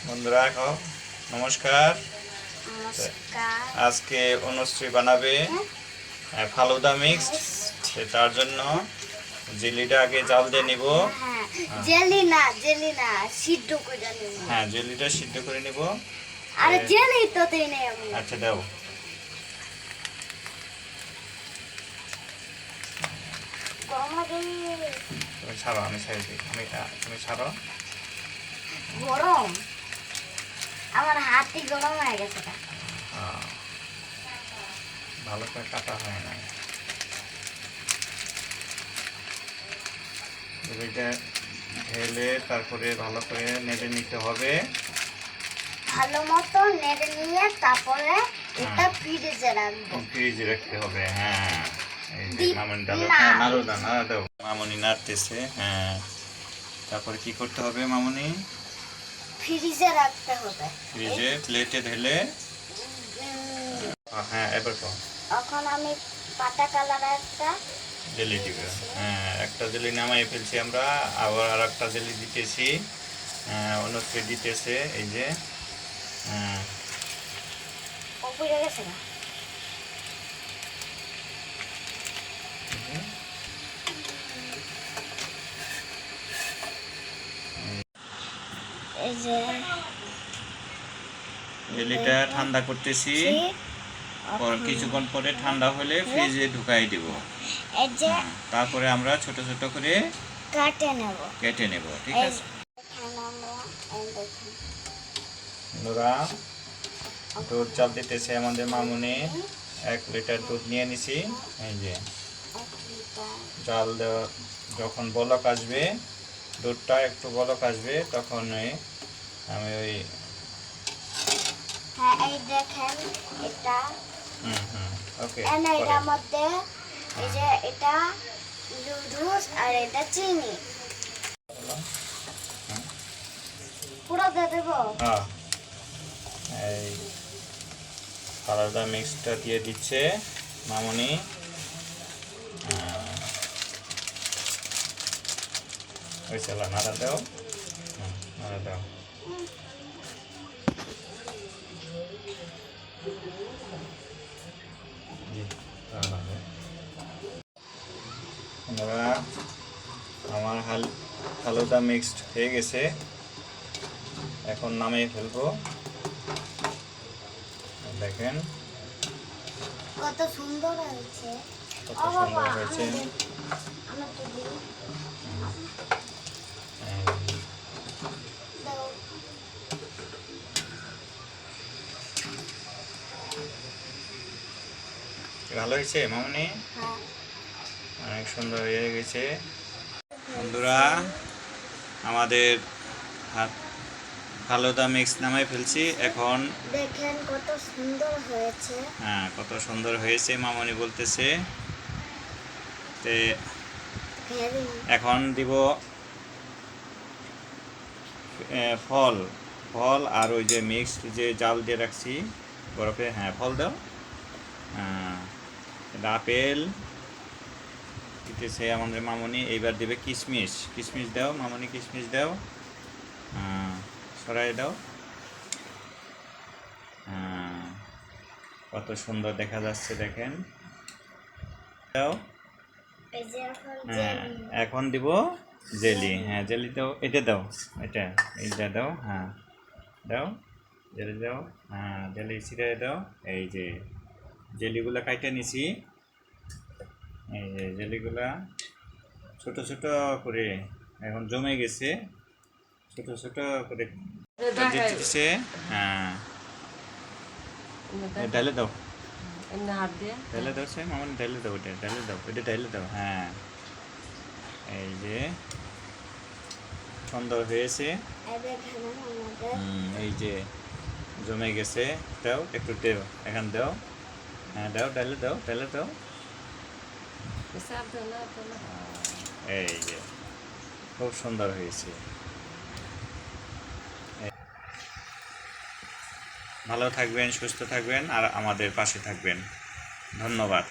বন্ধুরা নমস্কার। নমস্কার। আজকে অনুশ্রী বানাবে ফালুদা মিক্সড। তার জন্য জেলিটা আগে জাল দিয়ে নিব। জেলি না সিদ্ধ করে নিব। হ্যাঁ, জেলিটা সিদ্ধ করে নিব। আরে জেলি তো দেই নাই আমি। আচ্ছা দাও। গরম লাগে। তুমি ছাড়ো, আমি ছাড়ি দিই। তুমি ছাড়ো। গরম, আমার হাতই গরম হয়ে গেছে। ভালো করে কাটা হয় না। জেলিটা ঢেলে তারপরে ভালো করে নেড়ে নিতে হবে। ভালো মতো নেড়ে নিয়ে তারপরে এটা ফ্রিজে রাখবো। ফ্রিজে রাখতে হবে। হ্যাঁ, এই যে মামনি ডালো নাড়ো দাও। মামনি নাড়তেছে। হ্যাঁ, তারপরে কি করতে হবে মামনি? ফ্রিজে রাখতে হবে। ফ্রিজে প্লেটে ঢেলে। হ্যাঁ, এবার তো এখন আমি পাতা কালার একটা জেলি দিব। হ্যাঁ, একটা জেলি নামাই ফেলছি আমরা, আবার আর একটা জেলি দিতেছি। অনুশ্রী দিতেছে। এই যে পুড়ে গেছে না? এই যে জেলিটা ঠান্ডা করতেছি। কিছুক্ষণ পরে ঠান্ডা হলে ফ্রিজে ঢুকাই দিব। এই যে তারপরে আমরা ছোট ছোট করে কেটে নেব। ঠিক আছে বন্ধুরা, দুধ চাল দিতেছে আমাদের মামুনি। 1 লিটার দুধ নিয়ে নিছি। এই যে চাল দেওয়া যখন বলক আসবে, দুধটা একটু বলক আসবে, তখন আমি ওই এই দেখেন এটা ওকে এর মধ্যে এই যে এটা দুধ আর এটা চিনি পুরো দিয়ে দেবো। এই ফালুদা মিক্সটা দিয়ে দিচ্ছে মামুনি। ওই চালা নাড়া দাও, নাড়া দাও। আমার ফালুদা মিক্সড হয়ে গেছে। এখন নামিয়ে ফেলবো। দেখেন কত সুন্দর হয়েছে। কত সুন্দর হয়েছে। ভালো হয়েছে মামনি? অনেক সুন্দর হয়ে গেছে। বন্ধুরা, আমাদের ফালুদা মিক্স নামাই ফেলছি। এখন দেখেন কত সুন্দর হয়েছে। হ্যাঁ, কত সুন্দর হয়েছে মামনি বলতেছে। তে এখন দিব ফল আর ওই যে মিক্সড যে জাল দিয়ে রাখছি বরফে। হ্যাঁ, ফল দাও। আপেল দিতেছে আমাদের মামনি। এইবার দেবে কিশমিশ দাও মামনি, কিশমিশ দাও। সরাই দাও। কত সুন্দর দেখা যাচ্ছে দেখেন। দাও। হ্যাঁ, এখন দিব জেলি। হ্যাঁ, জেলি দাও। এটা দাও, এইটা দাও। হ্যাঁ দাও, জেলি দাও। হ্যাঁ, জেলি ছিটাই দাও। এই যে জেলিগুলা কাইটে নিছি। এই যে জেলিগুলা ছোট ছোট করে এখন জমে গেছে। ছোট ছোট করে দিচ্ছে। হ্যাঁ, ঢেলে দাও। ঢেলে দাও সে মামনি, ঢেলে দাও। এটা ঢেলে দাও। হ্যাঁ, এই যে সুন্দর হয়েছে। এই যে জমে গেছে। দাও একটু, দেও এখন দাও। হ্যাঁ দাও, ঢেলে দাও। এই যে খুব সুন্দর হয়েছে। ভালো থাকবেন, সুস্থ থাকবেন আর আমাদের পাশে থাকবেন। ধন্যবাদ।